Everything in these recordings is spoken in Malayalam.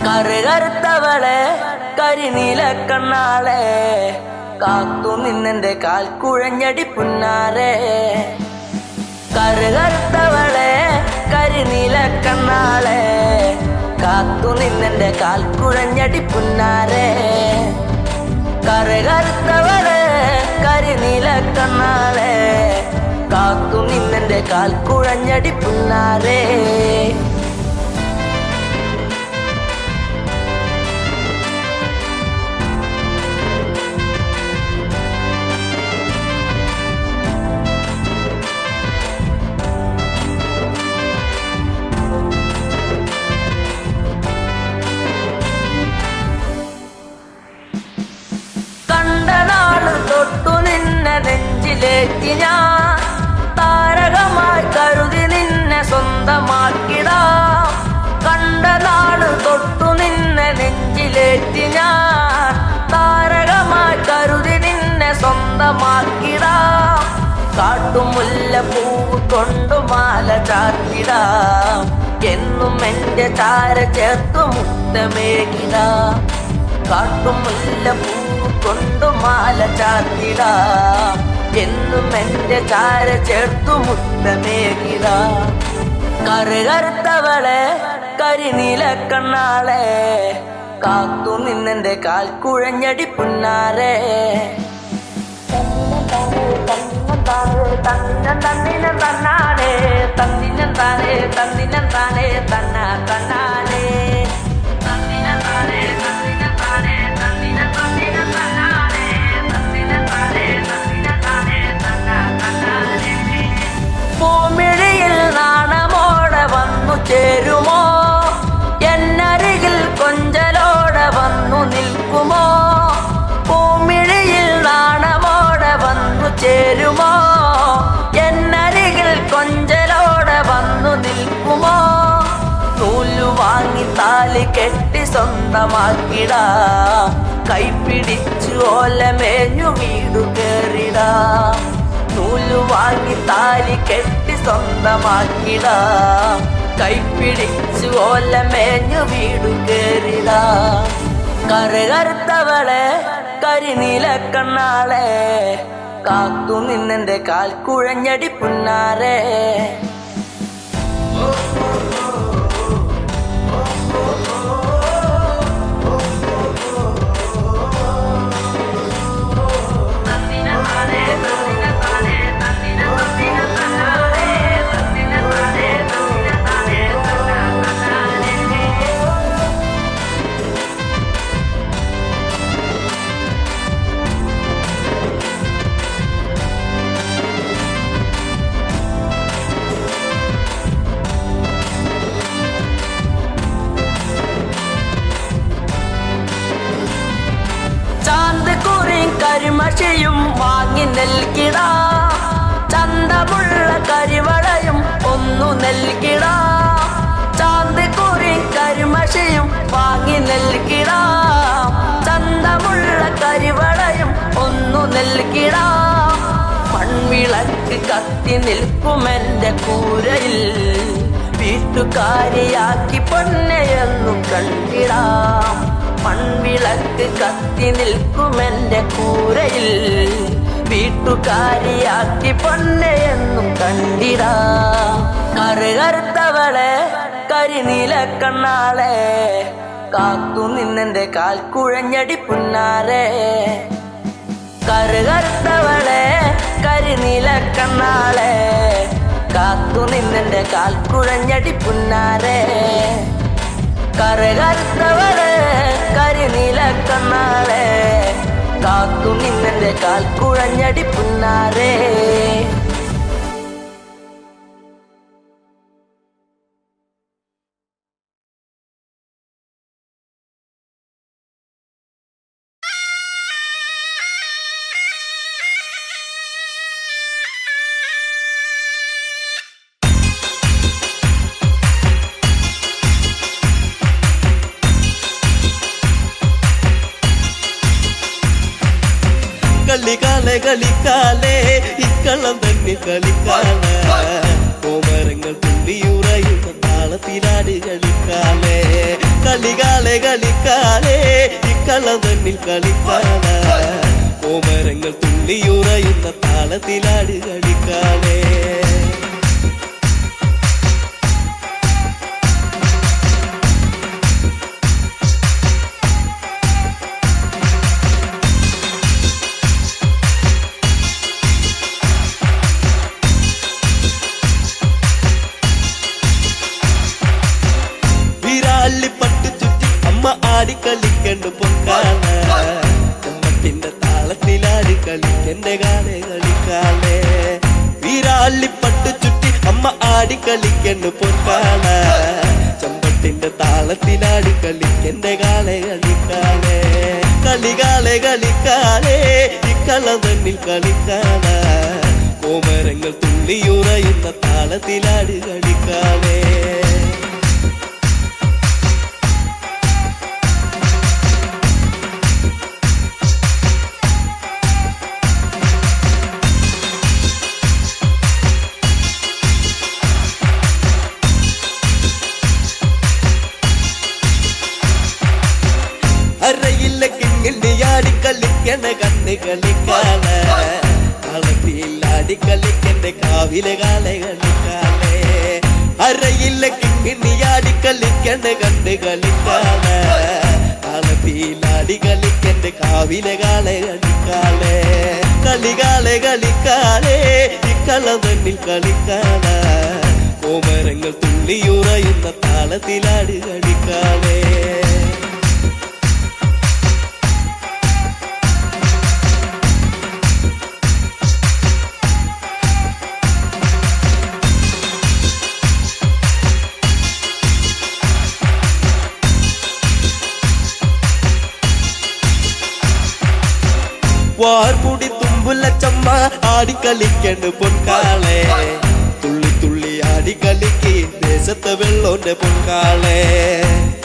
കറുകറുത്തവളെ കരിനീല കണ്ണാളെ കാത്തു നിന്നെന്റെ കാൽ കുഴഞ്ഞടി പുന്നാരെ. കറുകറുത്തവളെ കരിനീല കണ്ണാളെ കാത്തു നിന്നെന്റെ കാൽ കുഴഞ്ഞടി പുന്നാരെ. കറുകറുത്തവളെ കരിനീല കണ്ണാളെ കാത്തു നിന്നെന്റെ കാൽ കുഴഞ്ഞടി പുന്നാരെ. തൊട്ടു നിന്നെ നെഞ്ചിലേറ്റി ഞാൻ താരകമായി കരുതി നിന്നെ സ്വന്തമാക്കിടാം. കണ്ട നാട് തൊട്ടു നിന്നെ നെഞ്ചിലേറ്റി ഞാൻ താരകമായി കരുതി നിന്നെ സ്വന്തമാക്കിടാം. കാട്ടുമുല്ല പൂവ് കൊണ്ടു മാല ചാർത്തിടാം. എന്നും എന്റെ ചാര ചേർത്തു മുത്തമേകിടാം. കാട്ടുമുല്ല കൊണ്ടു മാല ചാർത്തിടാം. എന്നും എന്റെ ചാര ചേർത്തു മുത്തമേകിടാം. കറുകറുത്തവളെ കരിനീല കണ്ണാളെ കാത്തു നിന്നെന്റെ കാൽ കുഴഞ്ഞടി പുന്നാരെ. തന്നിനം തന്നാനേ തന്നിനം താനേ തന്നിനം താനേ തന്നാ തന്നാനേ തന്നിനം താനേ തന്നിനം താനേ തന്നിനം തന്നിനം തന്നാനേ തന്നിനം താനേ തന്നിനം താനേ തന്നാ തന്നാനേ. പൂമിഴിയിൽ നാണമോടെ വന്നു ചേരുമോ? എന്നരികിൽ കൊഞ്ചലോടെ വന്നു നിൽക്കുമോ? പൂമിഴിയിൽ നാണമോടെ വന്നു ചേരുമോ? എന്നരികിൽ കൊഞ്ചലോടെ വന്നു നിൽക്കുമോ? നൂലു വാങ്ങി താലി കെട്ടി സ്വന്തമാക്കിടാം. കൈപ്പിടിച്ചു ഓലമേഞ്ഞു വീടു കേറിടാം. നൂലു വാങ്ങി താലി കെട്ടി സ്വന്തമാക്കിടാം. കൈപ്പിടിച്ചു ഓലമേഞ്ഞു വീടു കേറിടാം. കറുകറുത്തവളെ കരിനീല കണ്ണാളെ കാത്തു നിന്നെന്റെ കാൽ കുഴഞ്ഞടി പുന്നാരെ. കരിമഷിയും വാങ്ങി നൽകിടാം. ചന്തമുള്ള കരിവളയും ഒന്നു നൽകിടാം. ചാന്തിക്കുറി കരിമഷിയും വാങ്ങി നൽകിടാം. ചന്തമുള്ള കരിവളയും ഒന്നു നൽകിടാം. മൺവിളക്ക് കത്തി നിൽക്കുമെന്റെ കൂരയിൽ വീട്ടുകാരിയാക്കി പൊന്നെയെന്നു കണ്ടിടാം. മൺവിളക്ക് കത്തി നിൽക്കുമെന്റെ കൂരയിൽ വീട്ടുകാരിയാക്കി പൊന്നെയെന്നും കണ്ടിടാം. കറുകറുത്തവളെ കരിനീല കണ്ണാളെ കാത്തു നിന്നെന്റെ കാൽ കുഴഞ്ഞടി പുന്നാരെ. കറുകറുത്തവളെ കരിനീല കണ്ണാളെ കാത്തു നിന്നെന്റെ കാൽ കുഴഞ്ഞടി പുന്നാരെ. കറുകറുത്തവളെ കരിനീല കണ്ണാളെ കാത്തു നിന്നെന്റെ കാൽ കുഴഞ്ഞടി പുന്നാരെ. കളിക്കാലെ കളിക്കാലേ ഇക്കളം തന്നെ കളിക്കാല കോമരങ്ങൾ തുള്ളിയുറയുന്ന താളത്തിലാട് കളിക്കാലേ കളികാല കളിക്കാലേ കളിക്കാലേ ഇക്കളം തന്നിൽ കളിക്കാല കോമരങ്ങൾ തുള്ളിയുറയുന്ന താളത്തിലാട് കളിക്കാലേ പട്ടു ചുറ്റി അമ്മ ആടിക്കളിക്കണ്ട് പൊൻകാല ചമ്മത്തിന്റെ താളത്തിലാടി കളിക്കന്റെ കാലേ കളിക്കാലേ വീരാളി പട്ടു ചുറ്റി അമ്മ ആടിക്കളിക്കണ്ട് പൊൻകാല ചമ്പത്തിന്റെ താളത്തിലാടി കളിക്കന്റെ കാലേ കളിക്കാലേ കളികാലേ കളിക്കാലേ ഇക്കളം തന്നിൽ കളിക്കാല കോമരങ്ങൾ തുള്ളിയുറയുന്ന താളത്തിലാടി കളിക്കാലേ അരയില്ല കിങ്ങിണ്ടിയാടി കളിക്കണ കണ്ണ് കളിക്കാല കളത്തിലാടി കളിക്കണ്ട കാവിലെ കാല കളിക്കാലേ അരയില്ല കിങ്ങിണ്ടിയാടി കളിക്കണ കണ്ണ് കളിക്കാല കളത്തിലാടി കളിക്കണ്ട കാവിലെ കാല കളിക്കാലേ കളികാലേ കളിക്കാലേ ഇക്കളം തന്നിൽ കളിക്കാല കോമരങ്ങൾ തുള്ളിയുറയുന്ന താളത്തിലാടി കളിക്കാലേ വാർമുടി തുമ്പുല ചമ്മ ആടിക്കളിക്കണ്ട് പൊൻകാളെ തുള്ളി തുള്ളി ആടിക്കളിക്ക് ദേശത്തെ വെള്ളോന്റെ പൊൻകാളെ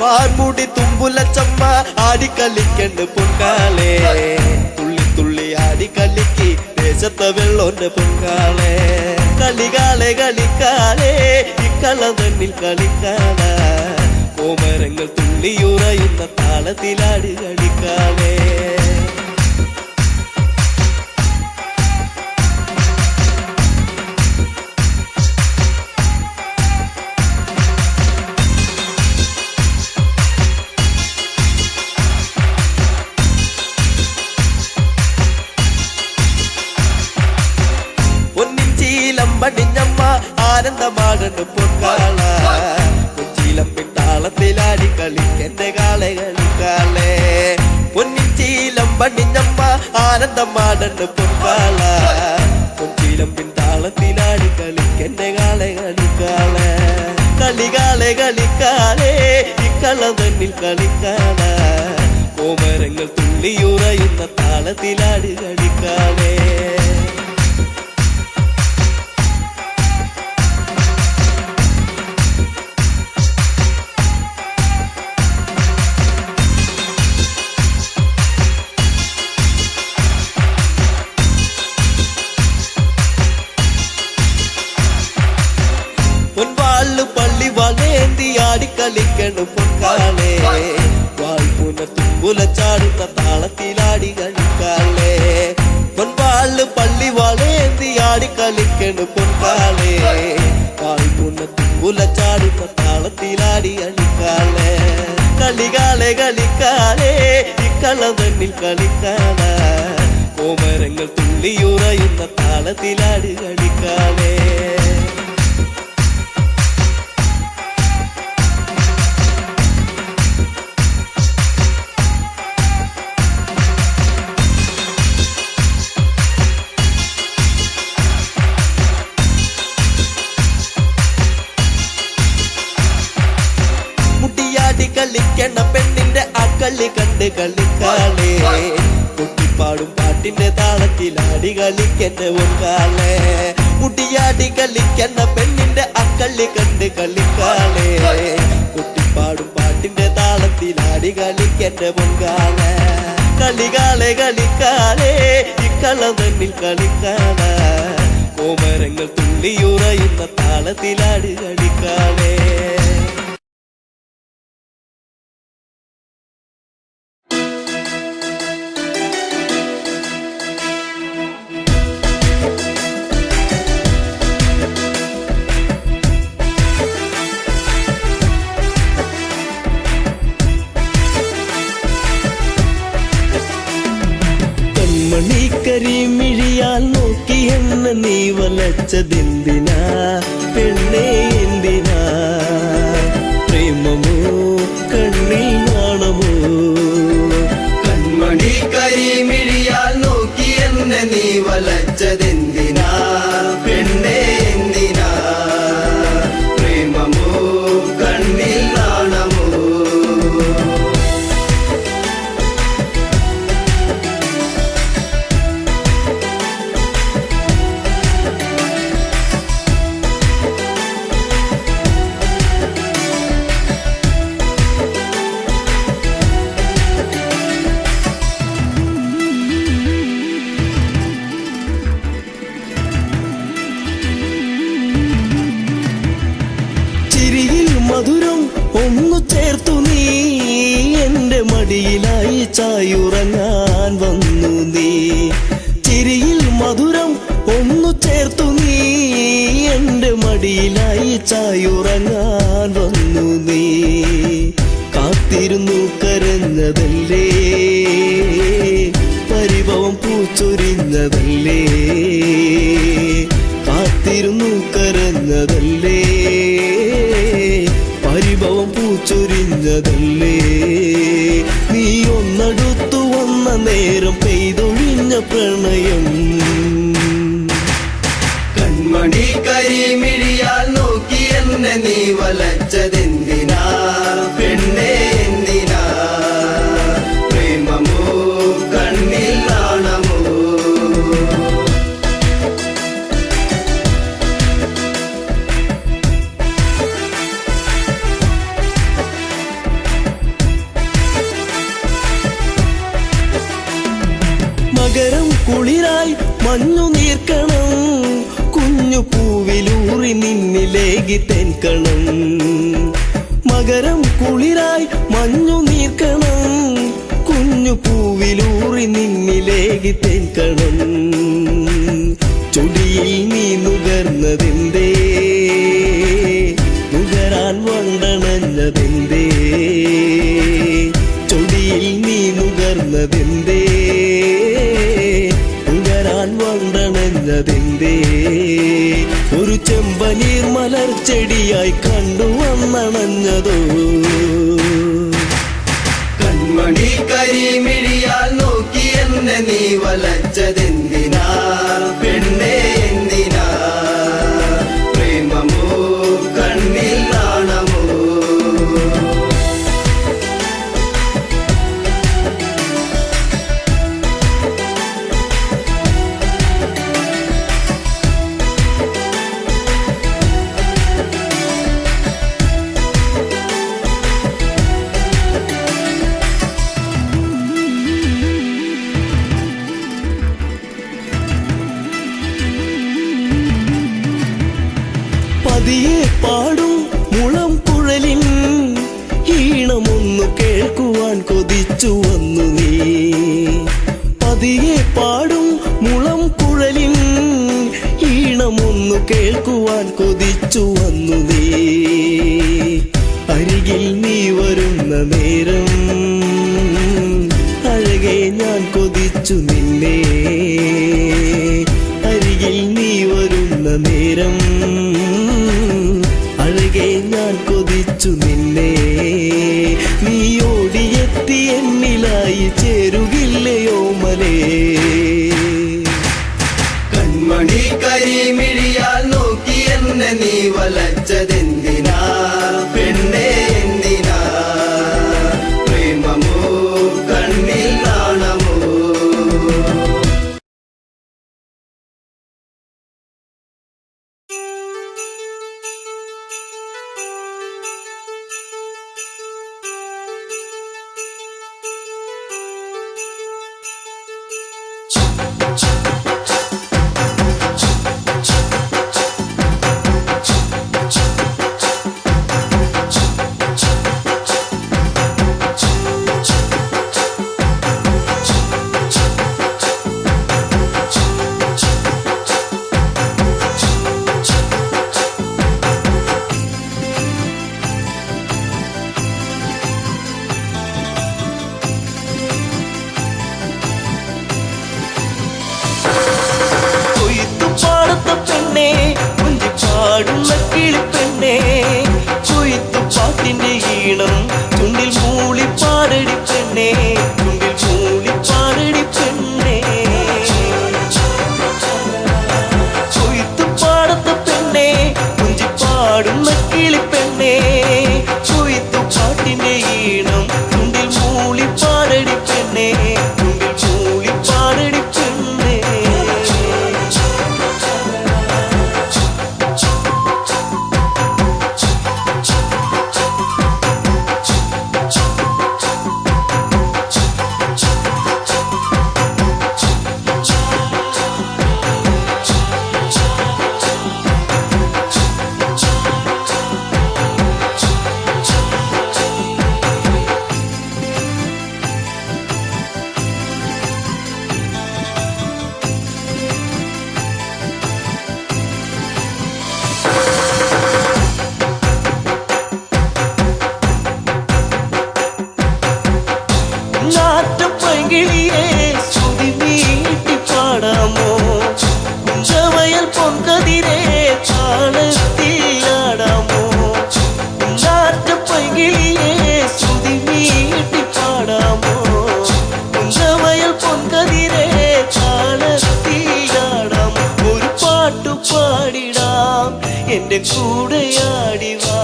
വാർമുടി തുമ്പുല ചമ്മ ആടിക്കളിക്കണ്ട് പൊൻകാളെ തുള്ളി തുള്ളി ആടിക്കളിക്ക് ദേശത്തെ വെള്ളോന്റെ പൊൻകാളെ കളികാലേ കളിക്കാലേ ഇക്കളം തന്നിൽ കളിക്കാല കോമരങ്ങൾ തുള്ളിയുറയുന്ന താളത്തിലാടി കളിക്കാലേ പടിഞ്ഞമ്മ ആനന്ദമാടണ്ട് പൊൻകാല കൊച്ചിലമ്പിൻ താളത്തിലാടി കളിക്കന്റെ കാളെ കളിക്കാലേ പൊന്നിൻ ചീലം പടിഞ്ഞമ്മ ആനന്ദമാടണ്ട് പൊൻകാല കൊച്ചിലമ്പിൻ താളത്തിലാടി കളിക്കന്റെ കാളെ കളിക്കാലേ കളികാലേ കളിക്കാലേ ഇക്കളം തന്നിൽ കളിക്കാല കോമരങ്ങൾ തുള്ളിയുറയുന്ന താളത്തിലാടി കളിക്കാലേ പൊൻവാള് പള്ളി വളേന്തി ആടിക്കളിക്കണ് പൊൻകാലേ വാൾപുന തുമ്പുല ചാടുന്ന താളത്തിലാടി കളിക്കാലേ പൊൻവാള് പള്ളി വളേന്തി ആടിക്കളിക്കണ് പൊൻകാലേ വാൾപുന തുമ്പുല ചാടുന്ന താളത്തിലാടി കളിക്കാലേ കളികാലേ കളിക്കാലേ ഇക്കളം തന്നിൽ കളിക്കാല കോമരങ്ങൾ തുള്ളിയുറയുന്ന താളത്തിലാടി കളിക്കാലേ കളിക്കണ പെണ്ണിന്റെ അക്കളി കണ്ട് കളിക്കാലേ കുട്ടിപ്പാടും പാട്ടിന്റെ താളത്തിലാടി കളിക്കന്റെ ഒൻകാലേ മുടിയാടി കളിക്കണ പെണ്ണിന്റെ അക്കളി കണ്ട് കളിക്കാലേ കുട്ടിപ്പാടും പാട്ടിന്റെ താളത്തിലാടി കളിക്കന്റെ ഒൻകാലേ കളികാലേ കളിക്കാലേ ഇക്കളം തന്നിൽ കളിക്കാല കോമരങ്ങൾ തുള്ളിയുറയുന്ന താളത്തിലാടി കളിക്കാലേ എന്നെ നീ വലച്ചതെന്തിനാ പെണ്ണേ എന്തിനാ പ്രേമമോ കണ്ണിൽ നാണമോ കൺമണി കരിമിഴിയാൽ നോക്കി എന്നെ നീ വലച്ചതെന്തിനാ പെണ്ണേ എന്തിനാ പ്രേമമോ കണ്ണിൽ നാണമോ മധുരം ഒന്നു ചേർത്തു നീ എന്റെ മടിയിലായി ചായുറങ്ങാൻ വന്നു നീ ചിരിയിൽ മധുരം ഒന്നു ചേർത്തു നീ എന്റെ മടിയിലായി ചായുറങ്ങാൻ വന്നു നീ കാത്തിരുന്നു കരഞ്ഞതല്ലേ പരിഭവം പൂച്ചൊരിഞ്ഞതല്ലേ കാത്തിരുന്നു കരഞ്ഞതല്ലേ പരിഭവം പൂച്ചൊരിഞ്ഞതല്ലേ നീ ഒന്നടുത്തു വന്ന നേരം പെയ്തൊഴിഞ്ഞ പ്രണയം കൺമണി കരിമിഴിയാൽ നോക്കി എന്നെ നീ വലച്ചതെന്തിനാ പെണ്ണേ എന്തിനാ പ്രേമമോ കണ്ണിൽ നാണമോ മകരം കുളിരായി മഞ്ഞു നീർക്കണം കുഞ്ഞു പൂവിലൂറി നിന്നിലേകി തെൻകണം മകരം കുളിരായി മഞ്ഞു നീർക്കണം കുഞ്ഞു പൂവിലൂറി നിന്നിലേകി തെൻകണം ചൊടിയിൽ നീ നുകർന്നതെന്തേ നുകരാൻ വണ്ടണഞ്ഞതെന്തേ ചൊടിയിൽ നീ നുകർന്നതെന്തേ നുകരാൻ വണ്ടണഞ്ഞതെന്തേ ഒരു ചെമ്പനീർ മലർച്ചെടിയായി കണ്ടു വന്നണഞ്ഞതോ കൺമണി കരിമിഴിയാൽ നോക്കി എന്നെ നീ വലച്ചതെന്തിനാ പെണ്ണേ എന്തിനാ പ്രേമമോ കണ്ണിൽ നാണമോ പതിയെ പാടും മുളം കുഴലിൻ ഈണമൊന്നു കേൾക്കുവാൻ കൊതിച്ചു വന്നു നീ പതിയെ പാടും മുളം കുഴലിൻ ഈണമൊന്നു കേൾക്കുവാൻ കൊതിച്ചു വന്നു നീ അരികിൽ നീ വരുന്ന നേരം അഴകെ ഞാൻ കൊതിച്ചു നിന്നെ അരികിൽ നീ വരുന്ന നേരം അഴകെ ഞാൻ കൊതിച്ചു നിന്നെ നീ ഓടിയെത്തി എന്നിലായി ചേരുകില്ലയോ മലേ കൺമണി കരിമിഴിയാൽ നോക്കി എന്നെ നീ വലച്ചതെന്തിനാ പെണ്ണേ എന്തിനാ പ്രേമമോ കണ്ണിൽ നാണമോ പെണ്ണേ കുഞ്ചി പാടുന്ന കിളിപ്പെണ്ണേ കൊയ്ത്തു പാട്ടിന്റെ ഈണം ചുണ്ടിൽ മൂളി പാടടി പെണ്ണേ ചുണ്ടിൽ മൂളി പാടടി പെണ്ണേ കൊയ്ത്തു പാടത്ത പെണ്ണേ കുഞ്ചി പാടുന്ന കിളിപ്പെണ്ണേ കൊയ്ത്തു പാട്ടിന്റെ ഈണം ചുണ്ടിൽ മൂളി പാടടി പെണ്ണേ ചുണ്ടിൽ മൂളി പാടടി പെണ്ണേ നാട്ടുപൈങ്കിളിയെ സ്തുതി നീട്ടി പാടാമോ കുഞ്ചവയൽ പൊൻകതിരെ താളത്തിലാടാമോ നാട്ടുപൈങ്കിളിയെ സ്തുതി നീട്ടി പാടാമോ കുഞ്ചവയൽ പൊൻകതിരെ താളത്തിലാടാമോ ഒരു പാട്ടു പാടിടാം എന്റെ കൂടെയാടിവാ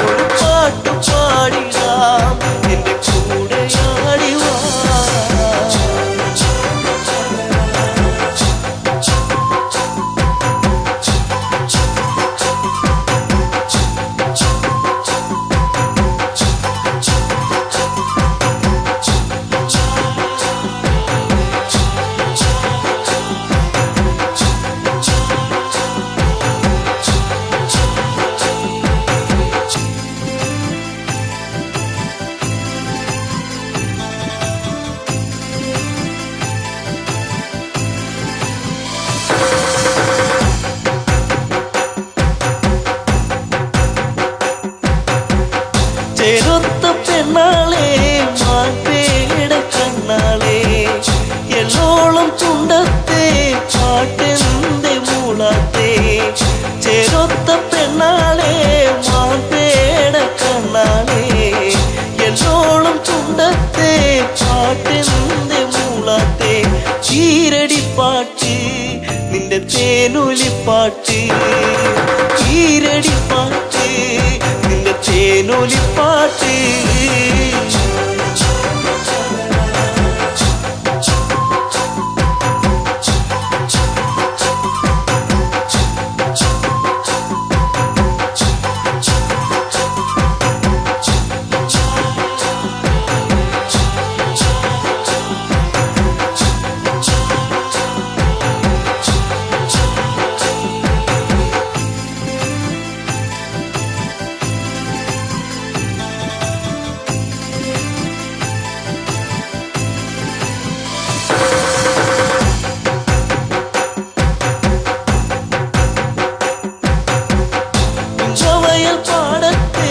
ഒരു പാട്ടു പാടിടാം എന്റെ കൂടെയാടിവാ ചെറുത്ത പെണ്ണാളെ മാൻപേട കണ്ണാളെ എല്ലോളം ചുണ്ടത്തെ പാട്ടെന്തെ മൂളാത്തെ ചെറുത്ത പെണ്ണാളെ മാൻപേട കണ്ണാളെ എല്ലോളം ചുണ്ടത്തെ പാട്ടെന്തെ മൂളാത്തെ ചീരടിപ്പാട്ട് നിന്റെ തേനൊലിപ്പാട്ട് ചീരടിപ്പാട്ട് നിന്റെ തേനൊലിപ്പാട്ട് കുഞ്ചവയൽ പാടത്തെ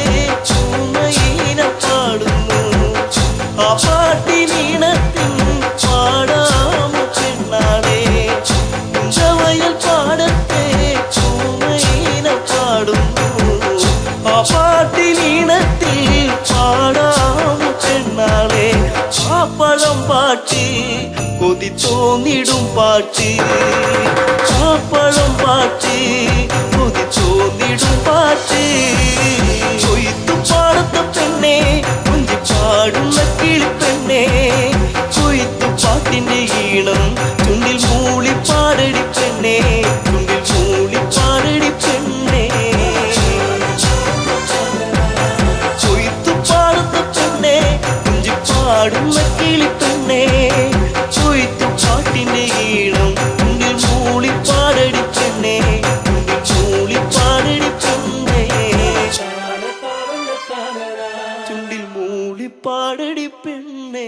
ചൂമയിന പാടുന്നു ആ പാട്ടിനീണത്തിൻ പാടാമോ പെണ്ണാളെ കുഞ്ചവയൽ പാടത്തെ ചൂമയിന പാടുന്നു ആ പാട്ടിനീണത്തിൽ പാടാമോ പെണ്ണാളെ ആ പഴം പാട്ട് കൊതി തോന്നിടും പാട്ട് ആ പഴം പാട്ട് കൊതി തോന്നിടും പാട്ട് കൊയ്ത്തു പാടത്ത പെണ്ണേ കുഞ്ചി പാടുന്ന കിളിപ്പെണ്ണേ കൊയ്ത്തു പാട്ടിന്റെ ഈണം ചുണ്ടിൽ മൂളി പാടടി പെണ്ണേ ചുണ്ടിൽ മൂളി പാടടി പെണ്ണേ കൊയ്ത്തു പാടത്ത പെണ്ണേ കുഞ്ചി പാടുന്ന കിളിപ്പെണ്ണേ കൊയ്ത്തു പാട്ടിന്റെ ഈണം ചുണ്ടിൽ മൂളി പാടടി പെണ്ണേ ചുണ്ടിൽ മൂളി പാടടി പെണ്ണേ ചുണ്ടിൽ മൂളി പാടടി പെണ്ണേ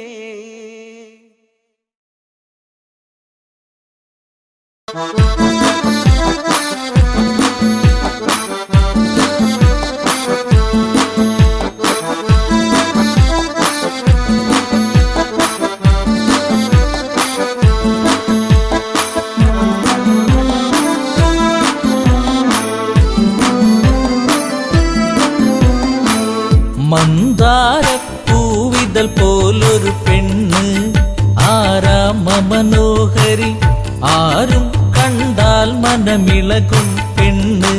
പൂവിതൽ പോലൊരു പെണ്ണ് ആരാമ മനോഹരി ആരും കണ്ടാൽ മനമിളകും പെണ്ണ്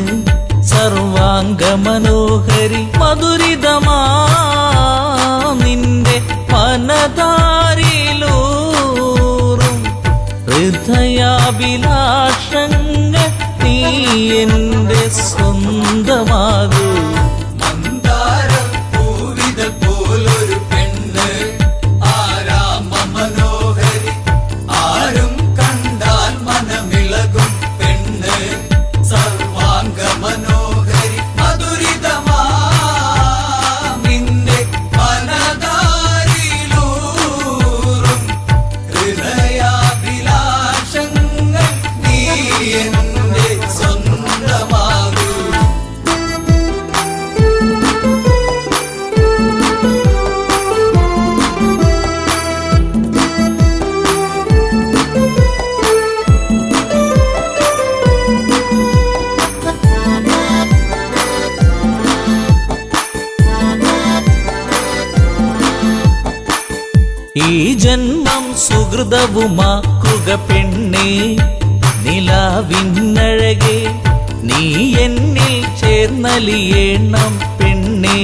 സർവാംഗ മനോഹരി മധുരിതമാ നിന്റെ മനതാരിലൂറും ഹൃദയാഭിലാഷങ്ങൾ നീ എന്റെ സ്വന്തമാകൂ ഈ ജന്മം സുഹൃതവുമാക്കുക പെണ്ണേ നിലാവിന്നഴകെ നീ എന്നിൽ ചേർന്നലിയേണം പെണ്ണേ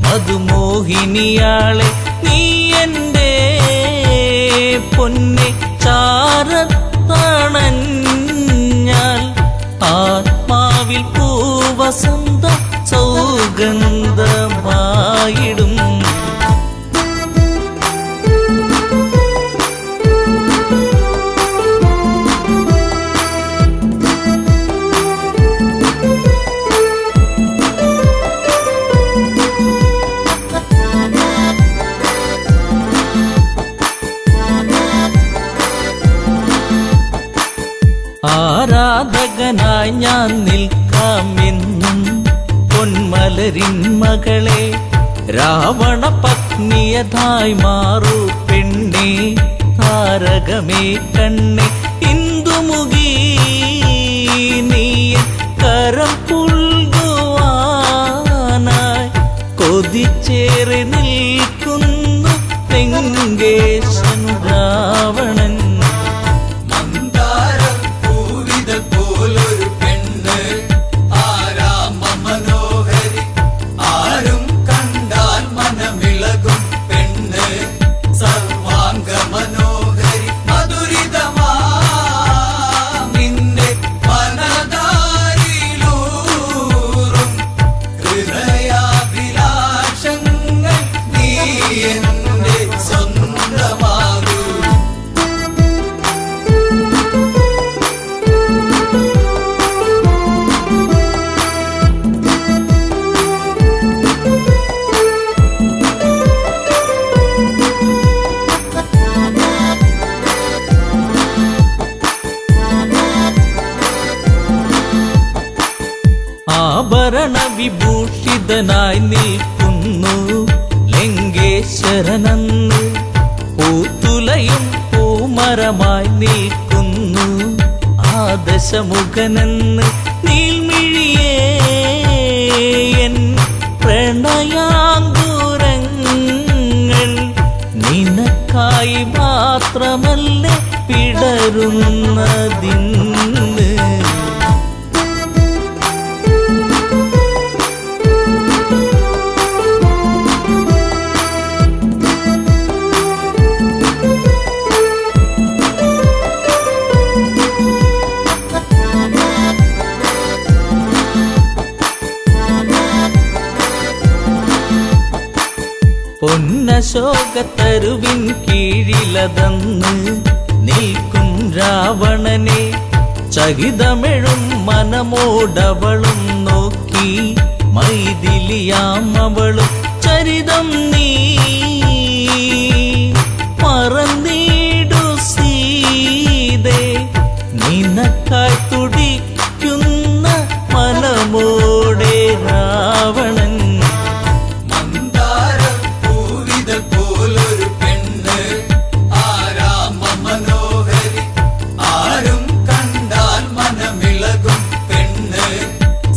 മധുമോഹിനിയാളെ നീ എൻ്റെ പൊന്നെ ചാരത്തണഞ്ഞാൽ ആത്മാവിൽ പൂവസന്ത സൗഗന്ധമായിടും ആരാധകനായി ഞാൻ നിൽക്കാമെന്നും പൊന്മലരിൻ മകളെ രാവണ പത്നിയതായി മാറൂ പെണ്ണേ താരകമേ കണ്ണേ ഇന്ദുമുഖി നീ കരം പുൽകുവാനായി കൊതിച്ചേറി നിൽക്കുന്നു ലങ്കേശൻ രാവണൻ ആഭരണ വിഭൂഷിതനായി നിൽക്കുന്നു ലങ്കേശ്വരനന്ന് പൂത്തുലയും പൂമരമായി നിൽക്കുന്നു ആദശമുഖനെന്ന് നീൽമിഴിയേ എൻ പ്രണയാങ്കുരങ്ങൾ നിനക്കായി മാത്രമല്ലേ പിടരുന്നതിന്ന് പൊന്നശോകത്തരുവിൻ കീഴിലതന്ന് നിൽക്കും രാവണനെ ചകിതമെഴും മനമോടവളും നോക്കി മൈഥിലിയാം അവളും ചരിതം നീ മറന്നീടു സീതേ നിനക്കായി തുടിക്കുന്ന മനമോടെ രാവണൻ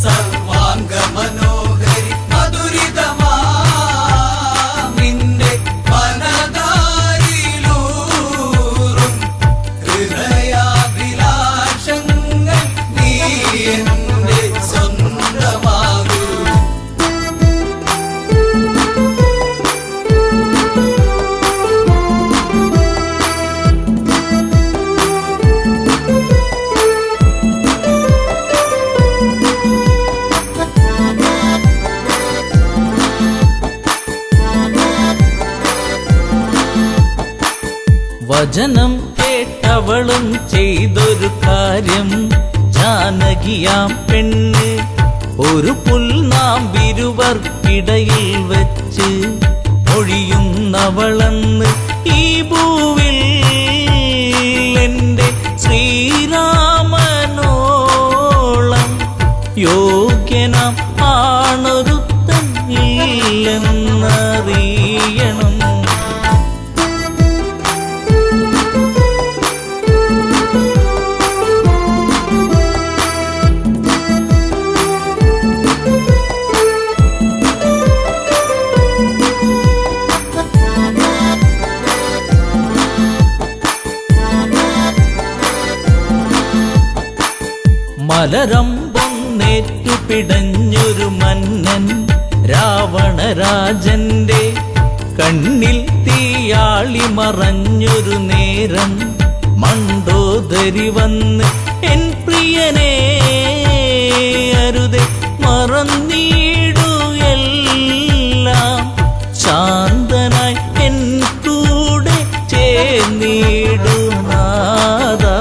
സർവാംഗ മനോഹരി മധുരിതമാ നിന്റെ വചനം കേട്ടവളും ചെയ്തൊരു കാര്യം, ജാനകിയാം പെണ്ണ് ഒരു പുൽനാമ്പിരുവർക്കിടയിൽ വെച്ച് ഒഴിയുന്നവളെന്ന് ഈ ഭൂവിൽ എൻ്റെ ശ്രീരാമനോളം യോഗ്യനാം ആണൊരുത്തൻ ഇല്ലെന്നറിയണം. മലരമ്പൊന്നേറ്റു പിടഞ്ഞൊരു മന്നൻ രാവണരാജന്റെ കണ്ണിൽ തീയാളി മറഞ്ഞൊരു നേരം, മണ്ടോദരി വന്ന് എൻ പ്രിയനെ അരുതെ മറന്നീടു എല്ലാം, ശാന്തനായി എൻ കൂടെ ചേർന്നീടു നാദാ.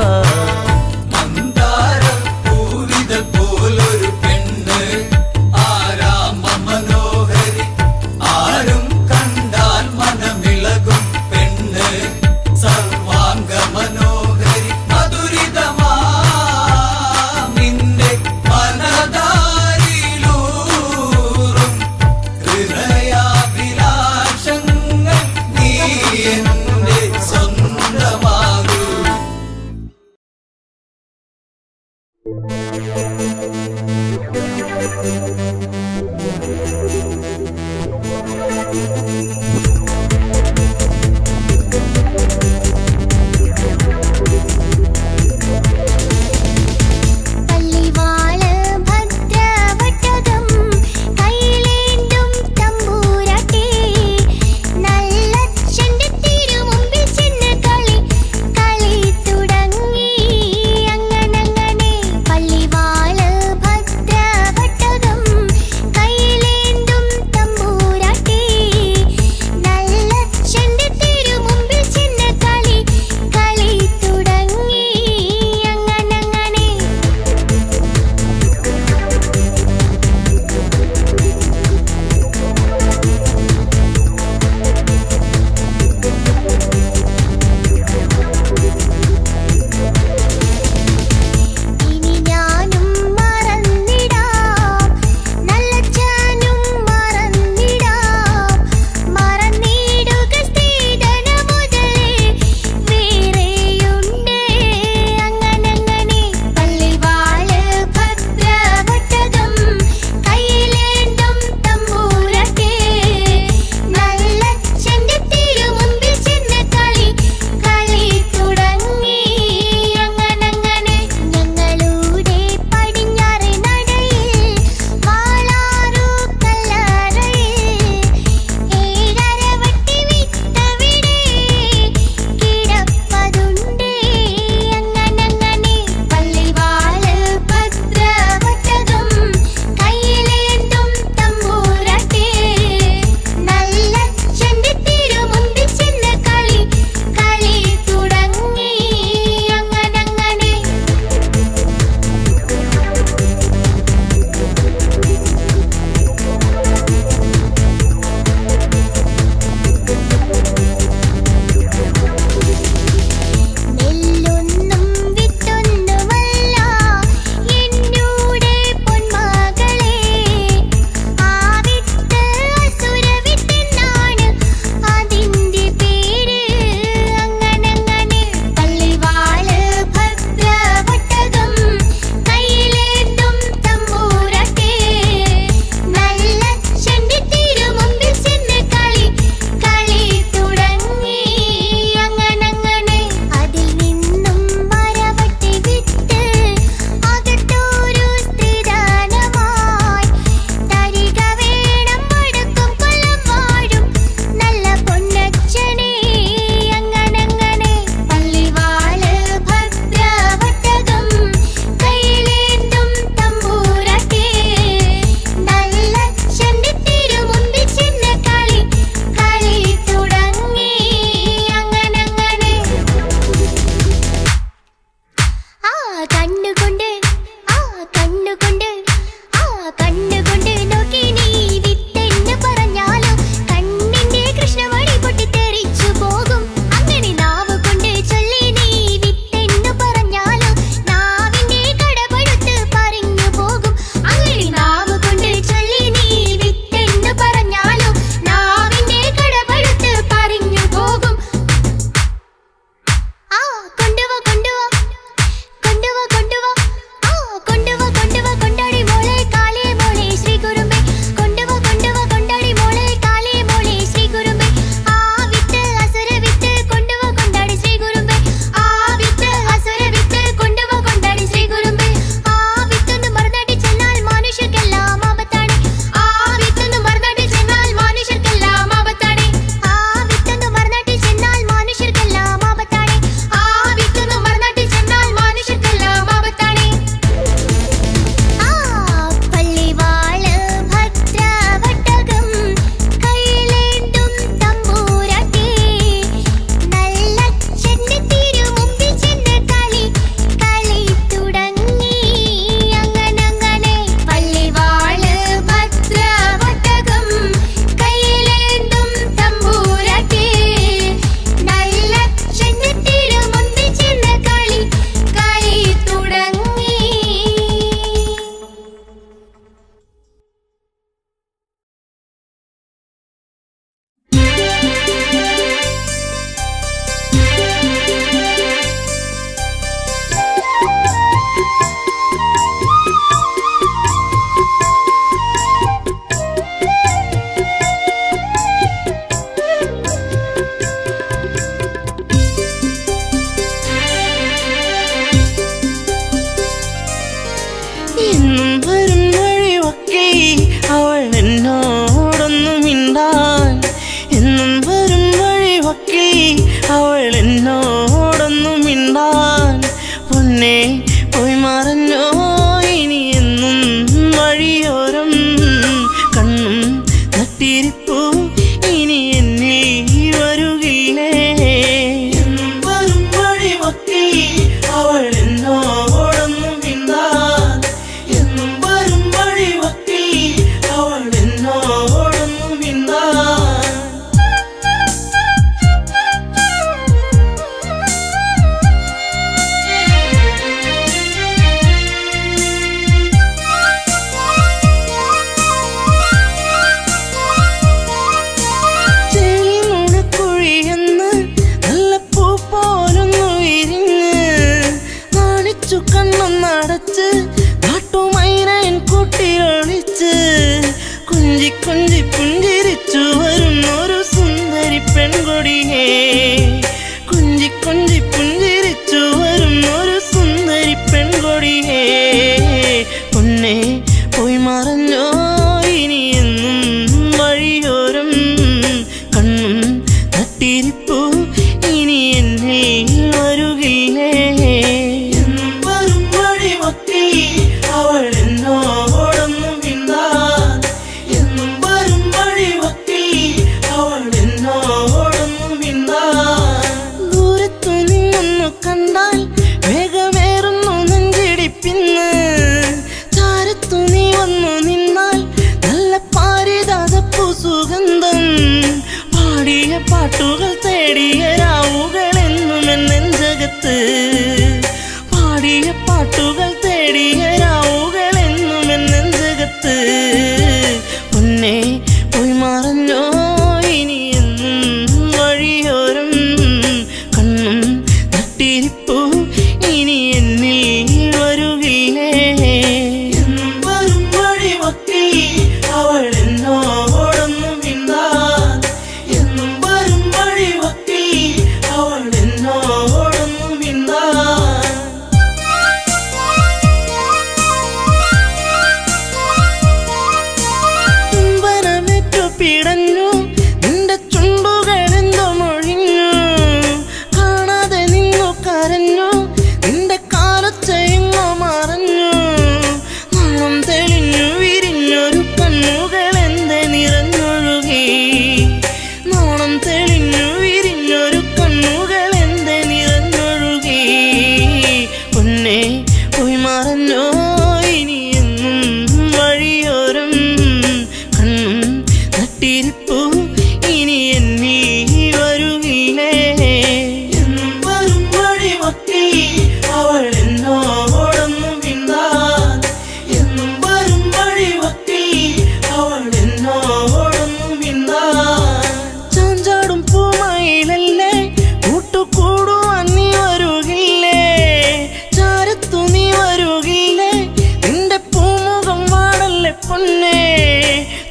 പെൺകൊടിയേ കുഞ്ചി കൊഞ്ചി പുഞ്ചിരിച്ചു വരും ഒരു സുന്ദരി പെൺകൊടിയേ പൊന്നെ പോയി മറഞ്ഞോ ഇനി എന്നും വഴിയോരം കണ്ണും നട്ടിരിപ്പു ഇനി എന്നിൽ വരുകില്ലേ എന്നും വരും വഴിമൊത്തി അവൾ എന്നോടൊന്നു മിണ്ടാൻ എന്നും വരും വഴിമൊത്തി അവൾ എന്നോടൊന്നു മിണ്ടാൻ ദൂരത്തു നിന്നൊന്നു കണ്ടാൽ വേഗമേറുന്നു നെഞ്ചിടിപ്പിന്ന് ചാരത്തു നീ വന്നു നിന്നാൽ നല്ല പാരിജാതപ്പൂ സുഗന്ധം പാടിയ പാട്ടുകൾ തേടിയ രാവുകൾ എന്നും എന്നെഞ്ചകത്ത് പാടിയ പാട്ടുകൾ തേടിയ രാവുകൾ എന്നും എന്നെഞ്ചകത്ത് പൊന്നെ പോയി മറഞ്ഞോ ഇനി എന്നും വഴിയോരം കണ്ണും നട്ടിരിപ്പു ഇനി എന്നിൽ വരുകില്ലേ എന്നും വരും വഴിമൊത്തി അവൾ എന്നോടൊന്നു മിണ്ടാൻ എന്നും വരും വഴിമൊത്തി അവൾ എന്നോടൊന്നു മിണ്ടാൻ ചുംബനമേറ്റു പിടഞ്ഞു നിന്റെ ചുണ്ടുകളെന്തോ മൊഴിഞ്ഞു കാണാതെ നിന്നു കരഞ്ഞു നിന്റെ കാലൊച്ചയെങ്ങോ മറഞ്ഞു നാണം തെളിഞ്ഞു വിരിഞ്ഞൊരു കണ്ണുകളെന്തെ നിറഞ്ഞൊഴുകി നാണം തെളിഞ്ഞു വിരിഞ്ഞൊരു കണ്ണുകളെന്തെ നിറഞ്ഞൊഴുകി പൊന്നെ പോയി മറഞ്ഞോ ഇനി എന്നും വഴിയോരം കണ്ണും നട്ടിരിപ്പു ഇനി എന്നിൽ വരുകില്ലേ എന്നും വരും വഴിമൊത്തി അവൾ എന്നോടൊന്നു മിണ്ടാൻ എന്നും വരും വഴിമൊത്തി അവൾ എന്നോടൊന്നു മിണ്ടാൻ ചാഞ്ചാടും പൂമയിലല്ലേ കൂട്ടുകൂടുവാൻ നീ വരുകില്ലേ ചാരത്തു നീ വരുകില്ലേ നിന്റെ പൂമുഖം വാടല്ലേ പൊന്നേ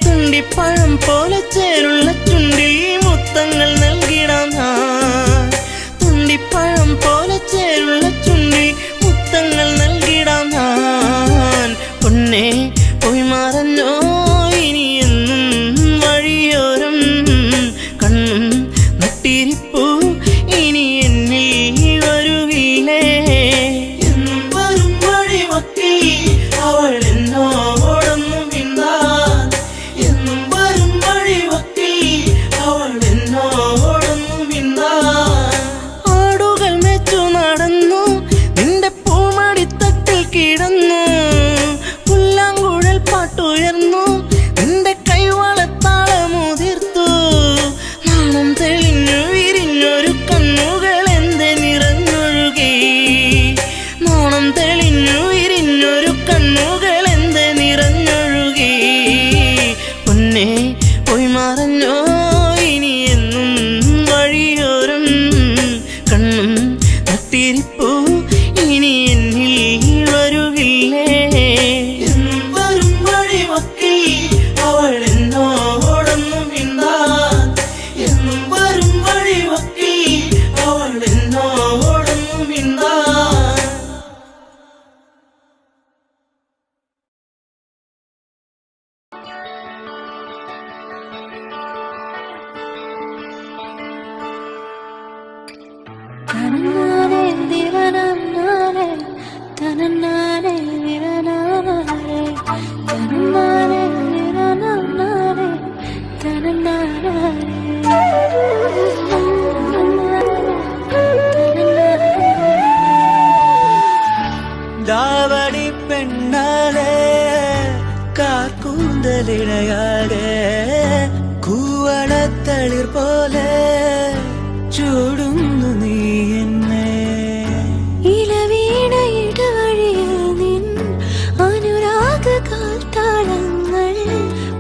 തുണ്ടിപ്പഴം പോലെ ചേരുള്ള ചുണ്ടിൽ മുത്തങ്ങൾ നൽകിടാം ഞാൻ തുണ്ടിപ്പഴം പോലെ ചേരുള്ള ചുണ്ടിൽ മുത്തങ്ങൾ നൽകിടാം ഞാൻ പൊന്നെ പോയി മറഞ്ഞോ ഇനി എന്നും വഴിയോരം കണ്ണും നട്ടിരിപ്പു ഇനി എന്നിൽ വരുകില്ലേ എന്നും വരും വഴിമൊത്തി അവൾ എന്നോടൊന്നു മിണ്ടാൻ എന്നും വരും വഴിമൊത്തി അവൾ എന്നോടൊന്നു മിണ്ടാൻ ആടുകൾ മേച്ചു നടന്നു നിന്റെ പൂമടിത്തട്ടിൽ കിടന്നു പുല്ലാങ്കുഴൽ പാട്ടുയർന്നു നിന്റെ കൈവളത്താളമുതിർത്തു നാണം തെളിഞ്ഞു വിരിഞ്ഞൊരു കണ്ണുകൾ എന്തെ നിറഞ്ഞൊഴുകി നാണം തെളിഞ്ഞു വിരിഞ്ഞൊരു കണ്ണുകൾ എന്തെ നിറഞ്ഞൊഴുകി പൊന്നെ പോയി മറഞ്ഞോ ഇനി എന്നും വഴിയോരം കണ്ണും നട്ടിരിപ്പു ഇനി എന്നിൽ വരുകില്ലേ എന്നും വരും വഴിമൊത്തി അവൾ എന്നോടൊന്നു മിണ്ടാൻ എന്നും വരും വഴിമൊത്തി അവൾ എന്നോടൊന്നു മിണ്ടാൻ തനന്നാനെ ദിവനന്നാനെ തനന്നാനെ ദിവനന്നാനെ തനന്നാനെ ദിവനന്നാനെ തനന്നാനെ ദാവടി പെണ്ണാലെ കാക്കൂന്തലിണയാടെ കൂവളത്തളിർ പോലെ ചൂടുന്നു നീ എന്നെ ഇലവീണയിടവഴിയിൽ നിൻ അനുരാഗ കാൽത്താളങ്ങൾ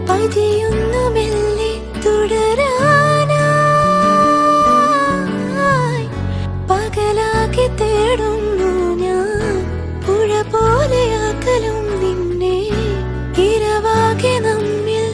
പതിയുന്നു മെല്ലെ തുടരാനായി പകലാക്കി തേടുന്നു ഞാൻ പുഴ പോലെ അകലും നിന്നെ ഇരവാകെ നമ്മിൽ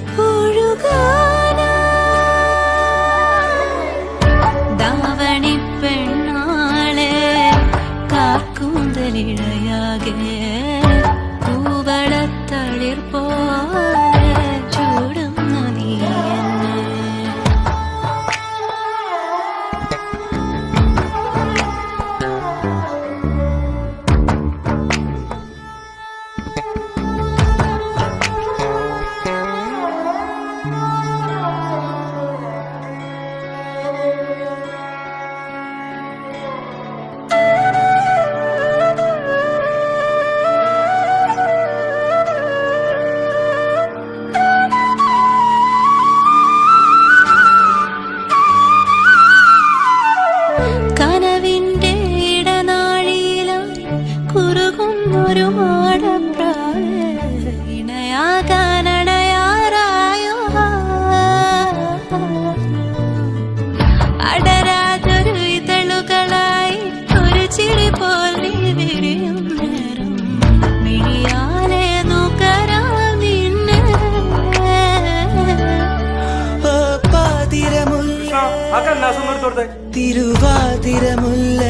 തിരുവാതിരമുല്ല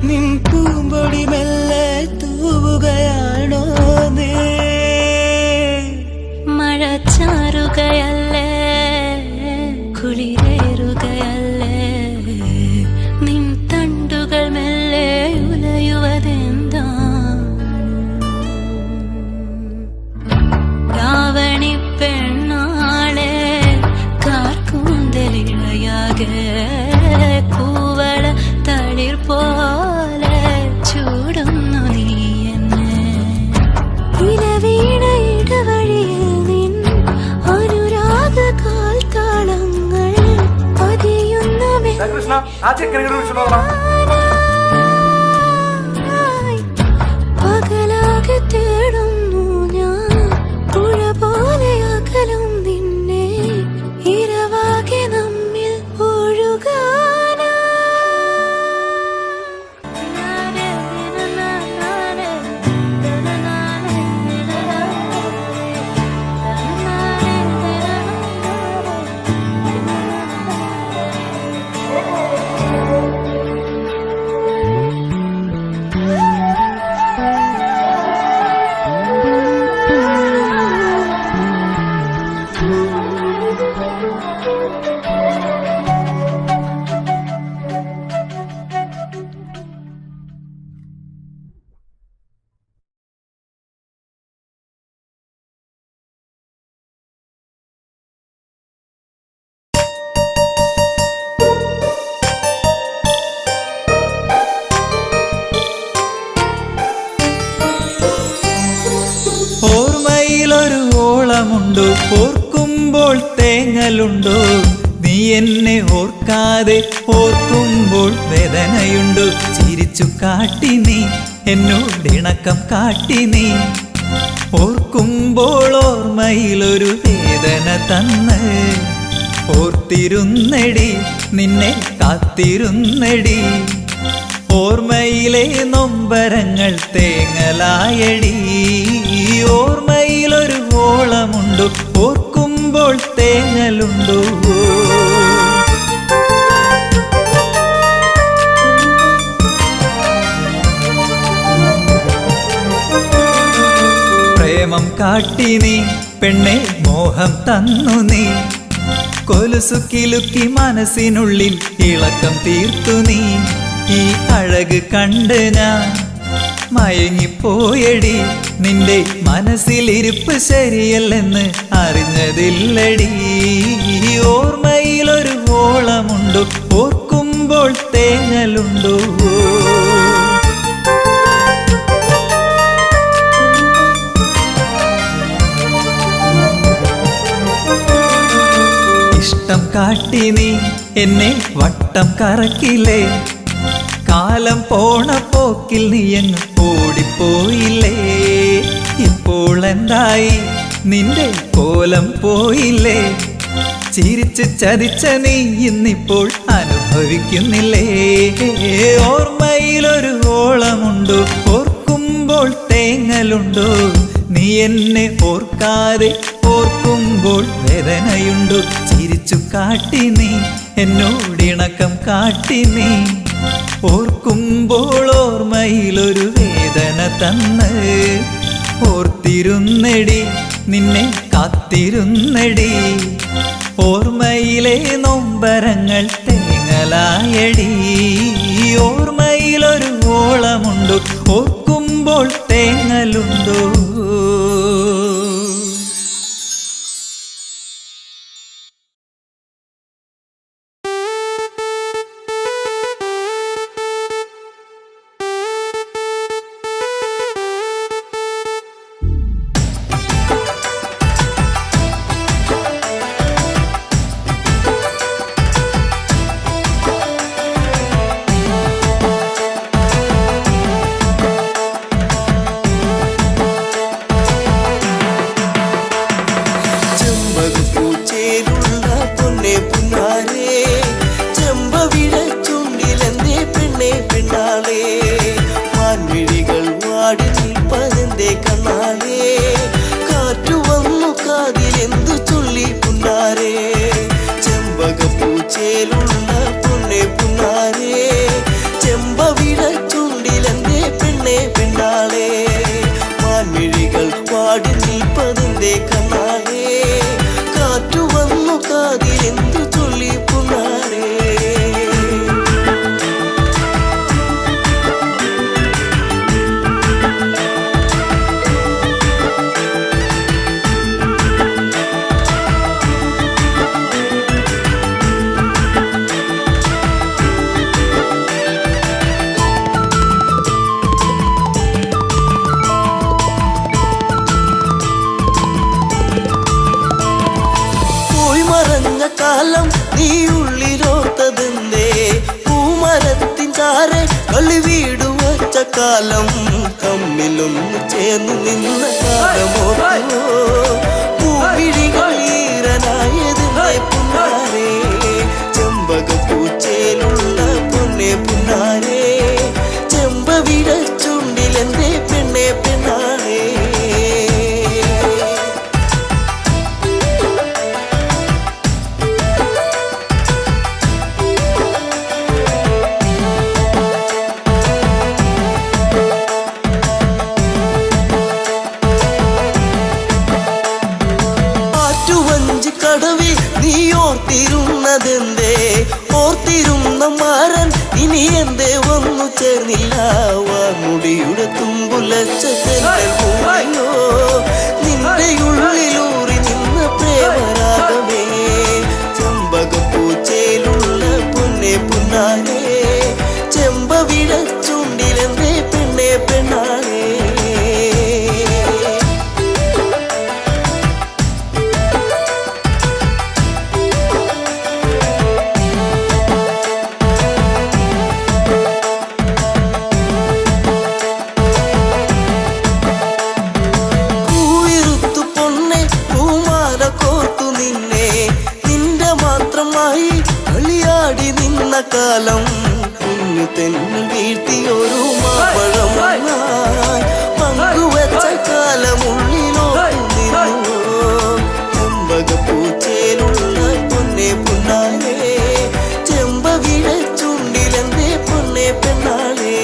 നിൻ പൂമ്പൊടി മെല്ലെ തൂവുകയാണോ നീ മഴച്ചാറുകയല്ലേ കുളിരേറുകയല്ലേ നിൻ തണ്ടുകൾ മെല്ലെ ഉലയുവതെന്താ രാവണി പെണ്ണാളെ കാർക്കൂന്തലിഴയാകെ കൂവള തളിർ പോലെ ചൂടുന്നു നീ എന്നെ ഇലവീണ ഇടവഴിയിൽ നിൻ അനുരാഗ കാൽത്താളങ്ങൾ പതിയുന്നു പകലാകെ തേടുന്നു ഞാൻ പുഴ പോലെ അകലും നിന്നെ ഇരവാകെ നമ്മിൽ ഒഴുകാനാ ഓർമ്മയിലൊരു ഓളമുണ്ടോ ഓർക്കുമ്പോൾ തേങ്ങലുണ്ടോ നീ എന്നെ ഓർക്കാതെ ഓർക്കുമ്പോൾ വേദനയുണ്ടോ ചിരിച്ചു കാട്ടി നീ എന്നോടിണക്കം കാട്ടി നീ ഓർക്കുമ്പോൾ ഓർമ്മയിലൊരു വേദന തന്ന് ഓർത്തിരുന്നടി നിന്നെ കാത്തിരുന്നടി ഓർമ്മയിലെ നൊമ്പരങ്ങൾ തേങ്ങലായടി ഓർമ്മയിലൊരു ഓളമുണ്ടോ ഓർക്കുമ്പോൾ തേങ്ങലുണ്ടോ പ്രേമം കാട്ടി നീ പെണ്ണെ മോഹം തന്നു നീ കൊലുസു കിലുക്കി മനസ്സിനുള്ളിൽ ഇളക്കം തീർത്തു നീ ഈ അഴക് കണ്ട് ഞാൻ മയങ്ങിപ്പോയടി നിന്റെ മനസ്സിലിരിപ്പ് ശരിയല്ലെന്ന് അറിഞ്ഞതില്ലടി ഓർമ്മയിലൊരു ഓളമുണ്ടോ ഓർക്കുമ്പോൾ തേങ്ങലുണ്ടോ ഇഷ്ടം കാട്ടി നീ എന്നെ വട്ടം കറക്കില്ലേ കാലം പോണ പോക്കിൽ നീയങ്ങ് ഓടിപ്പോയില്ലേ ഇപ്പോൾ എന്തായി നിന്റെ കോലം പോയില്ലേ ചിരിച്ച് ചതിച്ച നീ ഇന്നിപ്പോൾ അനുഭവിക്കുന്നില്ലേ ഓർമ്മയിലൊരു ഓളമുണ്ടോ ഓർക്കുമ്പോൾ തേങ്ങലുണ്ടോ നീ എന്നെ ഓർക്കാതെ ഓർക്കുമ്പോൾ വേദനയുണ്ടോ ചിരിച്ചു കാട്ടി നീ എന്നോടിണക്കം കാട്ടി നീ ഓർക്കുമ്പോൾ ഓർമ്മയിലൊരു വേദന തന്ന് ഓർത്തിരുന്നടി നിന്നെ കാത്തിരുന്നടി ഓർമ്മയിലെ നൊമ്പരങ്ങൾ തേങ്ങലായടി ഓർമ്മയിലൊരു ഓളമുണ്ടോ ഓർക്കുമ്പോൾ തേങ്ങലുണ്ടോ പൊന്നെ പുന്നാരേ ചെമ്പവിട ചുണ്ടിലെന്തേ പെണ്ണെ പെണ്ണാളെ മാൻമിഴികൾ പാടി നിൽപ്പതിന്റെ കണ്ണാളെ കാറ്റു വന്നു കാതിലെന്തു ചൊല്ലി പുന്നാരേ കാലം നീ ഉള്ളിലോത്തതെന്തേ പൂമരത്തിൻ ചാരെ കളി വീടു വച്ച കാലം തമ്മിലൊന്ന് ചേർന്ന് നിന്ന കാലമോ പൂവിഴികൾ ഈറനായതിന്റെ പുന്നാരേ ചെമ്പകപ്പൂച്ചേലുള്ള പൊന്നെ പുന്നാരേ ചെമ്പവിട ചുണ്ടിലെന്തേ പെണ്ണെ പെണ്ണാളേ കടവിൽ നീ ഓർത്തിരുന്നതെന്തേ ഓർത്തിരുന്ന മാരൻ ഇനി എന്തേ വന്നു ചേർന്നില്ല വാമുടിയുടെ തുമ്പുലച്ച തെന്നോ നിന്റെ ഉള്ളിലൂറി നിന്ന പ്രേമരാഗമേ ചെമ്പകപ്പൂച്ചയിലുള്ള പൊന്നെ പുന്നാരേ ചെമ്പവിട ചുണ്ടിലെന്തേ പെണ്ണെ പെണ്ണാളേ കളിയാടി നിന്ന കാലം കുഞ്ഞു തെന്നിൽ വീഴ്ത്തിയൊരു മാമ്പഴം പങ്കുവച്ച കാലമുള്ളിലോട്ടു നിന്നു ചെമ്പകപ്പൂച്ചയിലുള്ള പൊന്നെ പുന്നാരേ ചെമ്പവിഴ ചുണ്ടിലെന്തേ പൊന്നെ പെണ്ണാളേ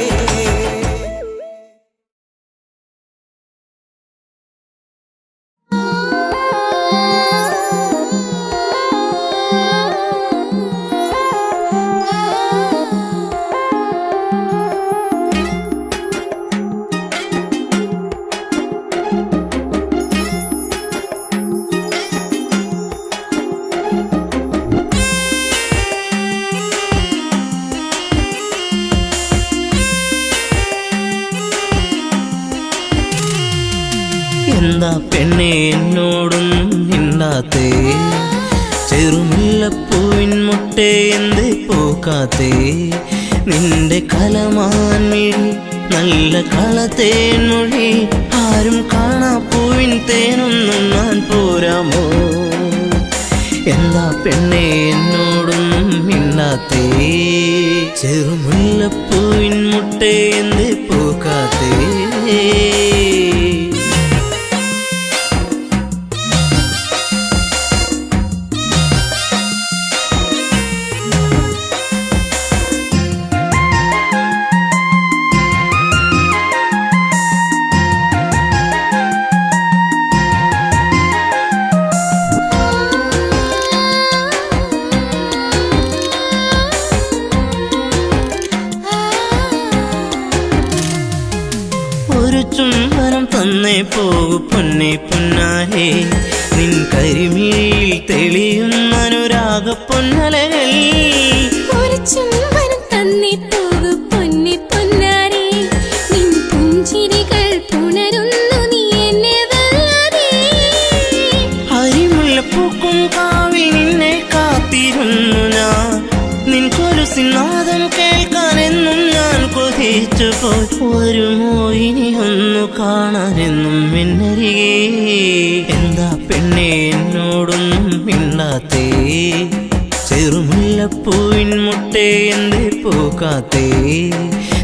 എന്താ പെണ്ണെ എന്നോടൊന്നും മിണ്ടാത്തേ ചെറുമുല്ലപ്പൂവിൻ മുട്ടേ എന്തേ പൂക്കാത്തേ നിന്റെ കലമാൻമിഴി നല്ല കളത്തേൻ മൊഴി ആരും കാണാ പൂവിൻ തേനൊന്നും ഞാൻ പോരാമോ എന്താ പെണ്ണെ എന്നോടൊന്നും മിണ്ടാത്തേ ചെറുമുല്ലപ്പൂവിൻ മുട്ടേ എന്തേ പൂക്കാത്തേ ചുംബനം തന്നേ പോകു പൊന്നെ പുന്നാരേ നിൻ കരിമിഴിയിൽ തെളിയുന്ന അനുരാഗ പൊന്നലകൾ ഒരു ചുംബനം തന്നേ പോകു പൊന്നെ പുന്നാരേ നിൻ പുഞ്ചിരികൾ പുണരുന്നു നീ എന്നെ വല്ലാതെ ഹരിമുല്ലപ്പൂക്കും കാവിൽ നിന്നെ കാത്തിരുന്നു ഞാൻ നിൻ കൊലുസിനാദം കേൾക്കാനെന്നും ഞാൻ കൊതിച്ചു പോയി വരുമോ ഇനി ഒന്നു കാണാനെന്നും എന്നരികെ എന്താ പെണ്ണെ എന്നോടൊന്നും മിണ്ടാത്തേ ചെറുമുല്ലപ്പൂവിൻ മുട്ടേ എന്തേ പൂക്കാത്തേ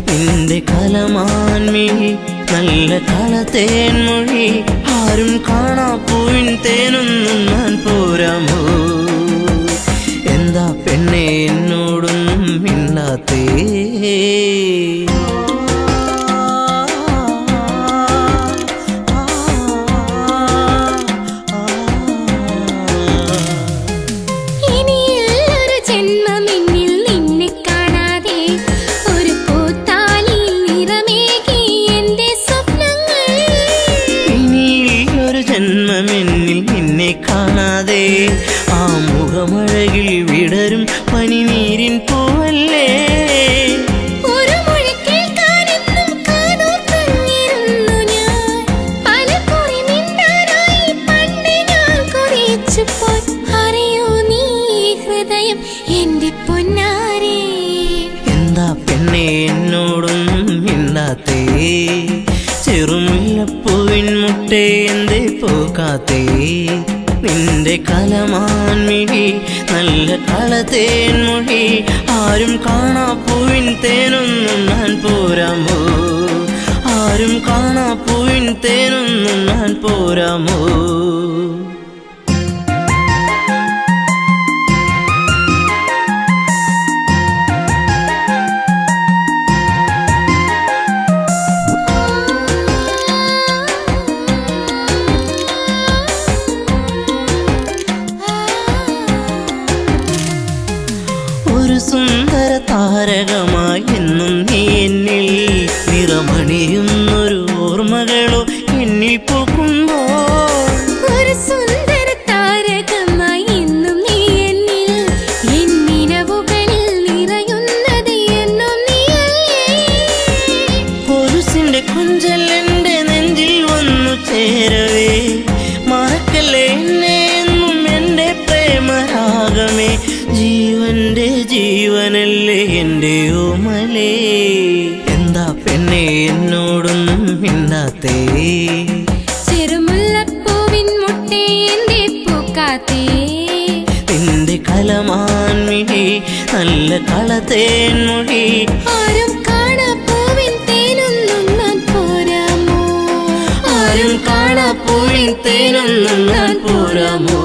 നിന്റെ കലമാൻമിഴി നല്ല കളത്തേൻ മൊഴി ആരും കാണാ പൂവിൻ തേനൊന്നും ഞാൻ പോരാമോ എന്താ പെണ്ണെ എന്നോടൊന്നും പെണ്ണെ എന്നോടൊന്നും മിണ്ടാത്തേ ചെറുമുല്ലപ്പൂവിൻ മുട്ടേ എന്തേ പോകാത്തേ നിന്റെ കലമാൻമിഴി നല്ല കളത്തേൻ മൊഴി ആരും കാണാ പൂവിൻ തേനൊന്നും ഞാൻ പോരാമോ ആരും കാണാ പൂവിൻ തേനൊന്നും ഞാൻ പോരാമോ ഒരു സുന്ദര താരകമായി എന്നും നീ എന്നിൽ നിറമണിയുന്നൊരു ഓർമ്മകളോ എന്നിൽ പോകുമ്പോൾ ഒരു സുന്ദര താരകമായി എന്നും നീ എന്നിൽ എന്നിനവുകളിൽ നിറയുന്നത് എന്നും നീയല്ലേ കൊലുസിന്റെ കൊഞ്ചൽ എന്റെ നെഞ്ചിൽ വന്നു ചേരവേ മറക്കല്ലേ എന്നെ എന്നും എന്റെ പ്രേമരാഗമേ ജീവന്റെ ജീവനല്ലേ എൻ്റെ ഓമലേ എന്താ പെണ്ണെ എന്നോടൊന്നും മിണ്ടാത്തേ ചെറുമുല്ലപ്പൂവിൻ മുട്ടേ എന്തേ പൂക്കാത്തേ നിന്റെ കലമാൻമിഴി നല്ല കളത്തേൻ മൊഴി ആരും കാണാ പൂവിൻ തേനൊന്നും ഞാൻ പോരാമോ ആരും കാണാ പൂവിൻ തേനൊന്നും ഞാൻ പോരാമോ